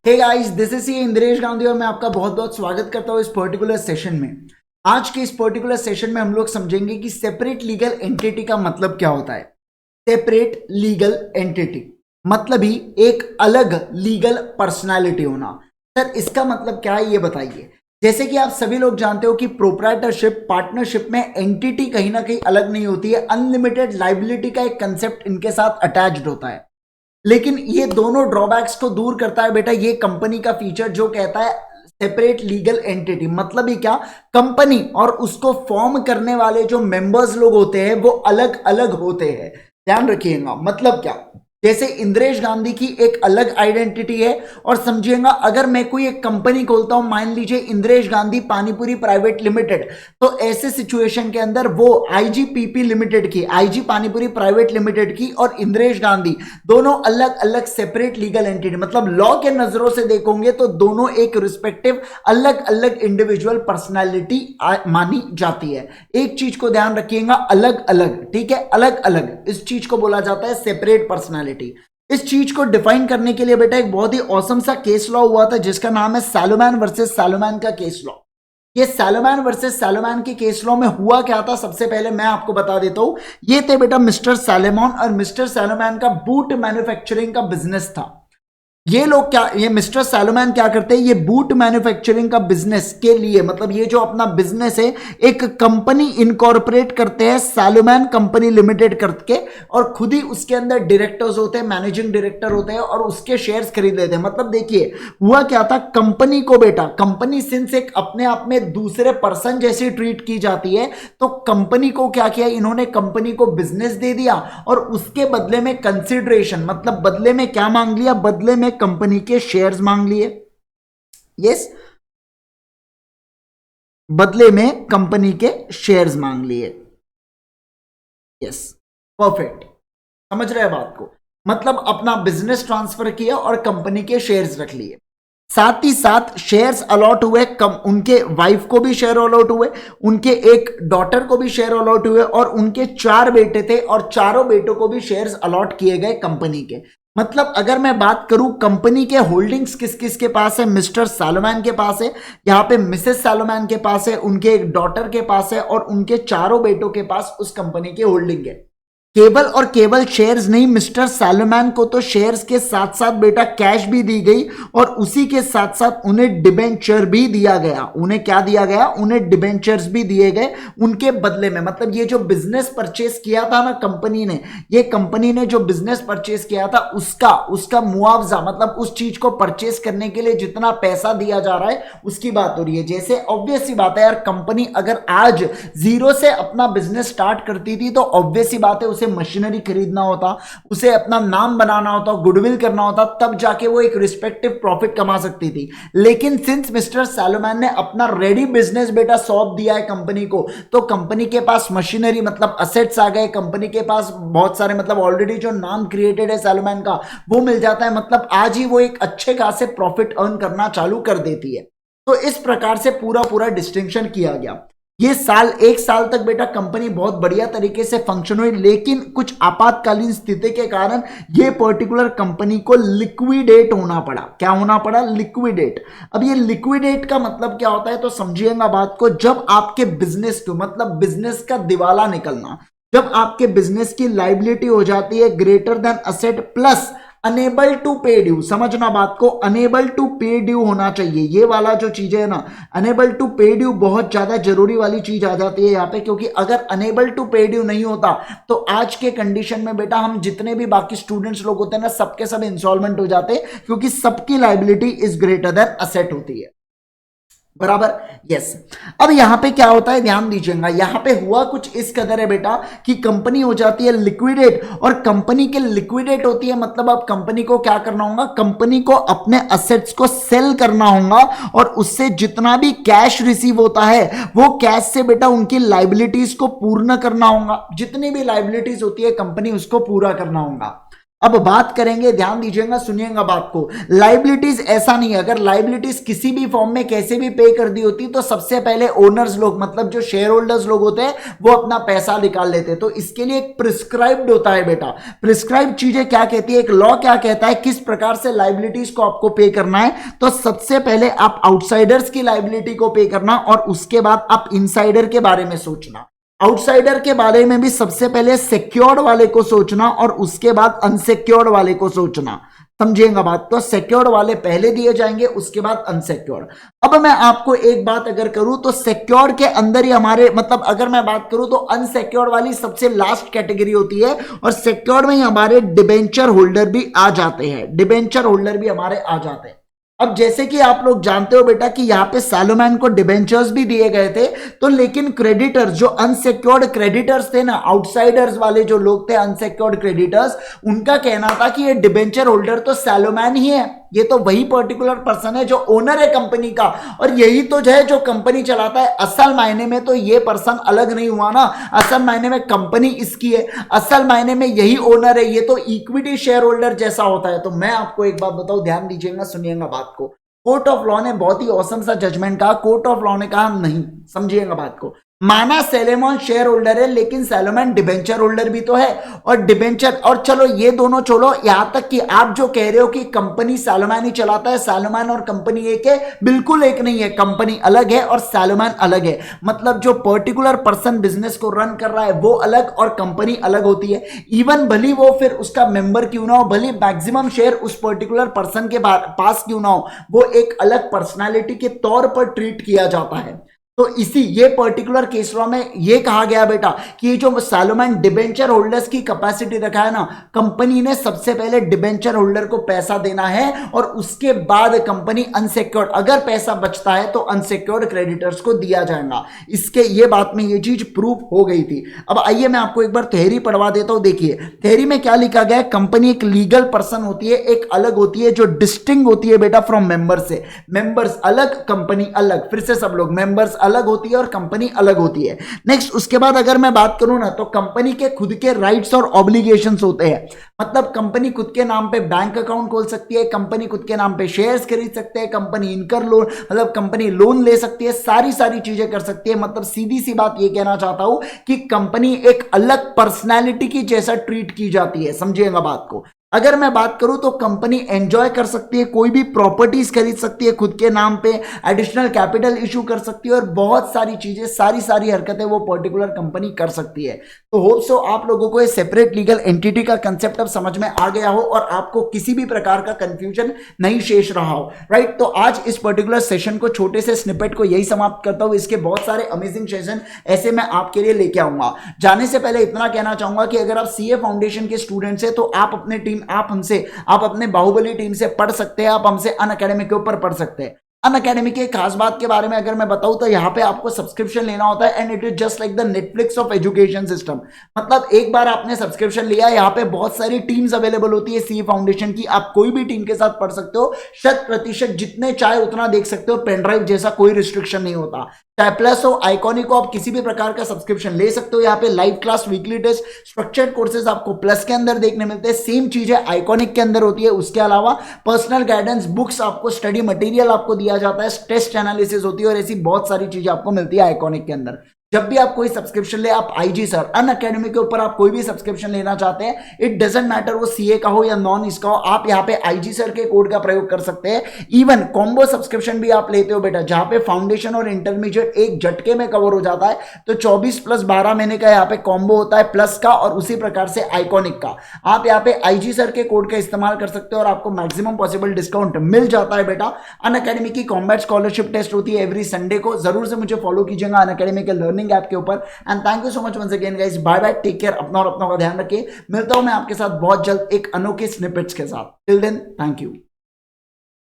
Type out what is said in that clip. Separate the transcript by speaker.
Speaker 1: Hey guys, this is Indresh Gandhi और मैं आपका बहुत बहुत स्वागत करता हूं इस पर्टिकुलर सेशन में। आज के इस पर्टिकुलर सेशन में हम लोग समझेंगे कि सेपरेट लीगल एंटिटी का मतलब क्या होता है। सेपरेट लीगल एंटिटी मतलब ही एक अलग लीगल पर्सनालिटी होना। सर इसका मतलब क्या है ये बताइए। जैसे कि आप सभी लोग जानते हो कि प्रोप्राइटरशिप पार्टनरशिप में एंटिटी कहीं ना कहीं अलग नहीं होती है। अनलिमिटेड लाइबिलिटी का एक कंसेप्ट इनके साथ अटैच्ड होता है, लेकिन ये दोनों ड्रॉबैक्स को दूर करता है बेटा ये कंपनी का फीचर जो कहता है सेपरेट लीगल एंटिटी। मतलब ही क्या, कंपनी और उसको फॉर्म करने वाले जो मेंबर्स लोग होते हैं वो अलग अलग होते हैं। ध्यान रखिएगा मतलब क्या, जैसे इंद्रेश गांधी की एक अलग आइडेंटिटी है और समझिएगा अगर मैं कोई एक कंपनी खोलता हूं, मान लीजिए इंद्रेश गांधी पानीपुरी प्राइवेट लिमिटेड, तो ऐसे सिचुएशन के अंदर वो आईजीपीपी लिमिटेड की, आईजी पानीपुरी प्राइवेट लिमिटेड की और इंद्रेश गांधी दोनों अलग अलग सेपरेट लीगल एंटिटी, मतलब लॉ के नजरों से देखोगे तो दोनों एक रिस्पेक्टिव अलग अलग इंडिविजुअल पर्सनैलिटी मानी जाती है। एक चीज को ध्यान रखिएगा, अलग अलग, ठीक है, अलग अलग, इस चीज को बोला जाता है सेपरेट पर्सनैलिटी। इस चीज को डिफाइन करने के लिए बेटा एक बहुत ही औसम सा केस लॉ हुआ था जिसका नाम है सैलोमैन वर्सेस सैलोमैन का केस लॉ। ये सैलोमैन वर्सेस सैलोमैन के केस लॉ में हुआ क्या था, सबसे पहले मैं आपको बता देता हूं। ये थे बेटा मिस्टर सैलोमन और मिस्टर सैलोमैन का बूट मैन्युफैक्चरिंग का बिजनेस था। ये लोग क्या, ये मिस्टर सैलोमैन क्या करते हैं, ये बूट मैन्युफैक्चरिंग का बिजनेस के लिए, मतलब ये जो अपना बिजनेस है एक कंपनी इनकॉर्पोरेट करते हैं सैलोमैन कंपनी लिमिटेड करके, और खुद ही उसके अंदर डायरेक्टर्स होते हैं, मैनेजिंग डायरेक्टर होते हैं और उसके शेयर्स खरीद लेते हैं। मतलब देखिए हुआ क्या था, कंपनी को बेटा, कंपनी सिंस एक अपने आप में दूसरे पर्सन जैसी ट्रीट की जाती है, तो कंपनी को क्या किया इन्होंने, कंपनी को बिजनेस दे दिया और उसके बदले में कंसिडरेशन, मतलब बदले में क्या मांग लिया, बदले में कंपनी के शेयर्स मांग लिए। यस, बदले में कंपनी के शेयर्स मांग लिए। यस, परफेक्ट, समझ रहे हैं बात को। मतलब अपना बिजनेस ट्रांसफर किया और कंपनी के शेयर्स रख लिए। साथ ही साथ शेयर्स अलॉट हुए, उनके वाइफ को भी शेयर अलॉट हुए, उनके एक डॉटर को भी शेयर अलॉट हुए और उनके 4 बेटे थे और चारों बेटों को भी शेयर्स अलॉट किए गए कंपनी के। मतलब अगर मैं बात करूं कंपनी के होल्डिंग्स किस किस के पास है, मिस्टर सैलोमैन के पास है, यहां पे मिसेस सैलोमैन के पास है, उनके एक डॉटर के पास है और उनके चारों बेटों के पास उस कंपनी के होल्डिंग है। केवल और केवल शेयर्स नहीं, मिस्टर सैलोमैन को तो शेयर्स के साथ साथ बेटा कैश भी दी गई और उसी के साथ साथ उन्हें डिबेंचर भी दिया गया। उन्हें क्या दिया गया, उन्हें डिबेंचर्स भी दिए गए उनके बदले में। मतलब ये जो बिजनेस परचेस किया था ना कंपनी ने, ये कंपनी ने जो बिजनेस परचेस किया था उसका उसका मुआवजा, मतलब उस चीज को परचेस करने के लिए जितना पैसा दिया जा रहा है उसकी बात हो रही है। जैसे ऑब्वियस सी बात है यार, कंपनी अगर आज जीरो से अपना बिजनेस स्टार्ट करती थी तो ऑब्वियस सी बात है उसे मशीनरी खरीदना होता, उसे अपना नाम बनाना होता, गुडविल करना होता, तब जाके वो एक रिस्पेक्टिव प्रॉफिट कमा सकती थी। लेकिन सिंस मिस्टर सैलोमैन ने अपना रेडी बिजनेस बेटा सौंप दिया है कंपनी को, तो कंपनी के पास मशीनरी मतलब असेट्स आ गए, कंपनी के पास बहुत सारे, मतलब ऑलरेडी जो नाम क्रिएटेड है सैलोमैन का वो मिल जाता है। मतलब आज ही वो एक अच्छे खासे प्रॉफिट अर्न करना चालू कर देती है। तो इस प्रकार से पूरा पूरा डिस्टिंक्शन किया गया। ये साल, 1 साल तक बेटा कंपनी बहुत बढ़िया तरीके से फंक्शन हुई, लेकिन कुछ आपातकालीन स्थिति के कारण ये पर्टिकुलर कंपनी को लिक्विडेट होना पड़ा। क्या होना पड़ा, लिक्विडेट। अब ये लिक्विडेट का मतलब क्या होता है तो समझिएगा बात को, जब आपके बिजनेस को, मतलब बिजनेस का दिवाला निकलना, जब आपके बिजनेस की लाइबिलिटी हो जाती है greater than asset plus unable to pay due. समझना बात को, अनेबल टू पे ड्यू होना चाहिए। ये वाला जो चीज है ना, अनेबल टू पे ड्यू बहुत ज्यादा जरूरी वाली चीज आ जाती है यहाँ पे, क्योंकि अगर अनेबल टू पे ड्यू नहीं होता तो आज के कंडीशन में बेटा हम जितने भी बाकी स्टूडेंट्स लोग होते हैं ना, सबके सब इंस्टॉलमेंट हो जाते हैं, क्योंकि सबकी liability is greater than asset होती है। बराबर, यस। अब यहां पे क्या होता है ध्यान दीजिएगा, यहां पे हुआ कुछ इस कदर है बेटा कि कंपनी हो जाती है लिक्विडेट, और कंपनी के लिक्विडेट होती है मतलब अब कंपनी को क्या करना होगा, कंपनी को अपने असेट्स को सेल करना होगा और उससे जितना भी कैश रिसीव होता है वो कैश से बेटा उनकी लाइबिलिटीज को पूर्ण करना होगा। जितनी भी लाइबिलिटीज होती है कंपनी उसको पूरा करना होगा। अब बात करेंगे, ध्यान दीजिएगा, सुनिएगा बात को। लाइबिलिटीज ऐसा नहीं है, अगर लाइबिलिटीज किसी भी फॉर्म में कैसे भी पे कर दी होती तो सबसे पहले ओनर्स लोग, मतलब जो शेयर होल्डर्स लोग होते हैं, वो अपना पैसा निकाल लेते। तो इसके लिए एक प्रिस्क्राइब्ड होता है बेटा। प्रिस्क्राइब्ड चीजें क्या कहती है, एक लॉ क्या कहता है, किस प्रकार से लाइबिलिटीज को आपको पे करना है। तो सबसे पहले आप आउटसाइडर्स की लाइबिलिटी को पे करना और उसके बाद आप इनसाइडर के बारे में सोचना। आउटसाइडर के बारे में भी सबसे पहले सिक्योर्ड वाले को सोचना और उसके बाद अनसिक्योर्ड वाले को सोचना। समझिएगा बात। तो सिक्योर्ड वाले पहले दिए जाएंगे, उसके बाद अनसिक्योर्ड। अब मैं आपको एक बात अगर करूं तो सिक्योर्ड के अंदर ही हमारे, मतलब अगर मैं बात करूं तो अनसिक्योर्ड वाली सबसे लास्ट कैटेगरी होती है और सिक्योर्ड में ही हमारे डिबेंचर होल्डर भी आ जाते हैं। डिबेंचर होल्डर भी हमारे आ जाते हैं। अब जैसे कि आप लोग जानते हो बेटा कि यहां पे सैलोमैन को डिबेंचर्स भी दिए गए थे, तो लेकिन क्रेडिटर्स, जो अनसिक्योर्ड क्रेडिटर्स थे ना, आउटसाइडर्स वाले जो लोग थे अनसिक्योर्ड क्रेडिटर्स, उनका कहना था कि ये डिबेंचर होल्डर तो सैलोमैन ही है, ये तो वही पर्टिकुलर पर्सन है जो ओनर है कंपनी का, और यही तो है जो कंपनी चलाता है। असल मायने में तो ये पर्सन अलग नहीं हुआ ना, असल मायने में कंपनी इसकी है, असल मायने में यही ओनर है, ये तो इक्विटी शेयर होल्डर जैसा होता है। तो मैं आपको एक बात बताऊं, ध्यान दीजिएगा, सुनिएगा बात को। कोर्ट ऑफ लॉ ने बहुत ही औसम सा जजमेंट कहा। कोर्ट ऑफ लॉ ने कहा नहीं, समझिएगा बात को, माना सैलोमैन शेयर होल्डर है लेकिन सैलोमैन डिबेंचर होल्डर भी तो है, और डिबेंचर, और चलो ये दोनों छोड़ो, यहां तक कि आप जो कह रहे हो कि कंपनी सैलोमैन ही चलाता है, सैलोमैन और कंपनी एक है, बिल्कुल एक नहीं है। कंपनी अलग है और सैलोमैन अलग है। मतलब जो पर्टिकुलर पर्सन बिजनेस को रन कर रहा है वो अलग और कंपनी अलग होती है। इवन भली वो फिर उसका मेंबर क्यों ना हो, भली मैक्सिमम शेयर उस पर्टिकुलर पर्सन के पास क्यों ना हो, वो एक अलग पर्सनैलिटी के तौर पर ट्रीट किया जाता है। तो इसी ये पर्टिकुलर केस लॉ में ये कहा गया बेटा कि ये जो सैलोमैन डिबेंचर होल्डर्स की कैपेसिटी रखा है ना, कंपनी ने सबसे पहले डिबेंचर होल्डर को पैसा देना है और उसके बाद कंपनी अनसिक्योर्ड, अगर पैसा बचता है तो अनसिक्योर्ड क्रेडिटर्स को दिया जाएगा। इसके ये बात में ये चीज प्रूफ हो गई थी। अब आइए मैं आपको एक बार थ्योरी पढ़वा देता हूं। देखिए थ्योरी में क्या लिखा गया है, कंपनी एक लीगल पर्सन होती है, एक अलग होती है जो डिस्टिंग होती है बेटा फ्रॉम मेंबर से। मेंबर्स अलग, कंपनी अलग, फिर से सब लोग, मेंबर्स अलग होती है और कंपनी अलग होती है। नेक्स्ट उसके बाद अगर मैं बात करूं ना, तो कंपनी के खुद के राइट्स और ऑब्लिगेशंस होते हैं। मतलब कंपनी खुद के नाम पे बैंक अकाउंट खोल सकती है, कंपनी खुद के नाम पे शेयर्स खरीद सकते हैं, कंपनी इनकर लोन, मतलब कंपनी लोन ले सकती है, सारी सारी चीजें कर सकती है। मतलब सीधी सी बात ये कहना चाहता हूं कि कंपनी एक अलग पर्सनैलिटी की जैसा ट्रीट की जाती है। समझिएगा बात को। अगर मैं बात करूं तो कंपनी एंजॉय कर सकती है, कोई भी प्रॉपर्टीज खरीद सकती है खुद के नाम पे, एडिशनल कैपिटल इशू कर सकती है और बहुत सारी चीजें, सारी हरकतें वो पर्टिकुलर कंपनी कर सकती है। तो होप सो आप लोगों को ये सेपरेट लीगल एंटिटी का कंसेप्ट अब समझ में आ गया हो और आपको किसी भी प्रकार का कंफ्यूजन नहीं शेष रहा हो, राइट। तो आज इस पर्टिकुलर सेशन को, छोटे से स्निपेट को यही समाप्त करता हूं। इसके बहुत सारे अमेजिंग सेशन ऐसे मैं आपके लिए लेके आऊंगा। जाने से पहले इतना कहना चाहूंगा कि अगर आप सीए फाउंडेशन के स्टूडेंट्स हैं तो आप अपने टीम, आप अपने बाहुबली टीम से पढ़ सकते हैं, आप हमसे अनअकैडमी के ऊपर पढ़ सकते हैं। अनअकैडमी के खास बात के बारे में अगर मैं बताऊं तो यहाँ पे आपको सब्सक्रिप्शन लेना होता है and it is just like the Netflix of education system. मतलब एक बार आपने सब्सक्रिप्शन लिया, यहाँ पे बहुत सारी टीम्स अवेलेबल होती है सीए फाउंडेशन की, आप कोई भी टीम के साथ पढ़ सकते हो, 100% जितने चाहे उतना देख सकते हो, पेनड्राइव जैसा कोई रिस्ट्रिक्शन नहीं होता। चाहे प्लस हो, आइकॉनिक हो, आप किसी भी प्रकार का सब्सक्रिप्शन ले सकते हो। यहाँ पे live class, weekly test, structured courses आपको प्लस के अंदर देखने मिलते हैं। सेम चीज है आइकॉनिक के अंदर होती है। उसके अलावा पर्सनल गाइडेंस, बुक्स, आपको स्टडी मटेरियल आपको दिया जाता है, टेस्ट एनालिसिस होती है और ऐसी बहुत सारी चीजें आपको मिलती है आइकॉनिक के अंदर। जब भी आप कोई सब्सक्रिप्शन ले, आप आईजी सर अनअकैडमी के ऊपर आप कोई भी सब्सक्रिप्शन लेना चाहते हैं, इट डजंट मैटर वो सीए का हो या नॉन इसका हो, आप यहाँ पे आईजी सर के कोड का प्रयोग कर सकते हैं। इवन कॉम्बो सब्सक्रिप्शन भी आप लेते हो बेटा, जहां पे फाउंडेशन और इंटरमीडिएट एक झटके में कवर हो जाता है। तो 24 + 12 महीने का यहाँ पे कॉम्बो होता है प्लस का, और उसी प्रकार से आइकॉनिक का। आप यहाँ पे आईजी सर के कोड का इस्तेमाल कर सकते हो और आपको मैक्सिमम पॉसिबल डिस्काउंट मिल जाता है बेटा। अनअकैडमी की कॉम्बैट स्कॉलरशिप टेस्ट होती है एवरी संडे को, जरूर से मुझे फॉलो कीजिएगा अनअकैडमी के लर्निंग ऐप के ऊपर। And thank you so much once again guys, bye bye, take care, अपना और अपनों का ध्यान रखिए। मिलता हूं मैं आपके साथ बहुत जल्द एक अनोखे स्निपेट्स के साथ। Till then thank you.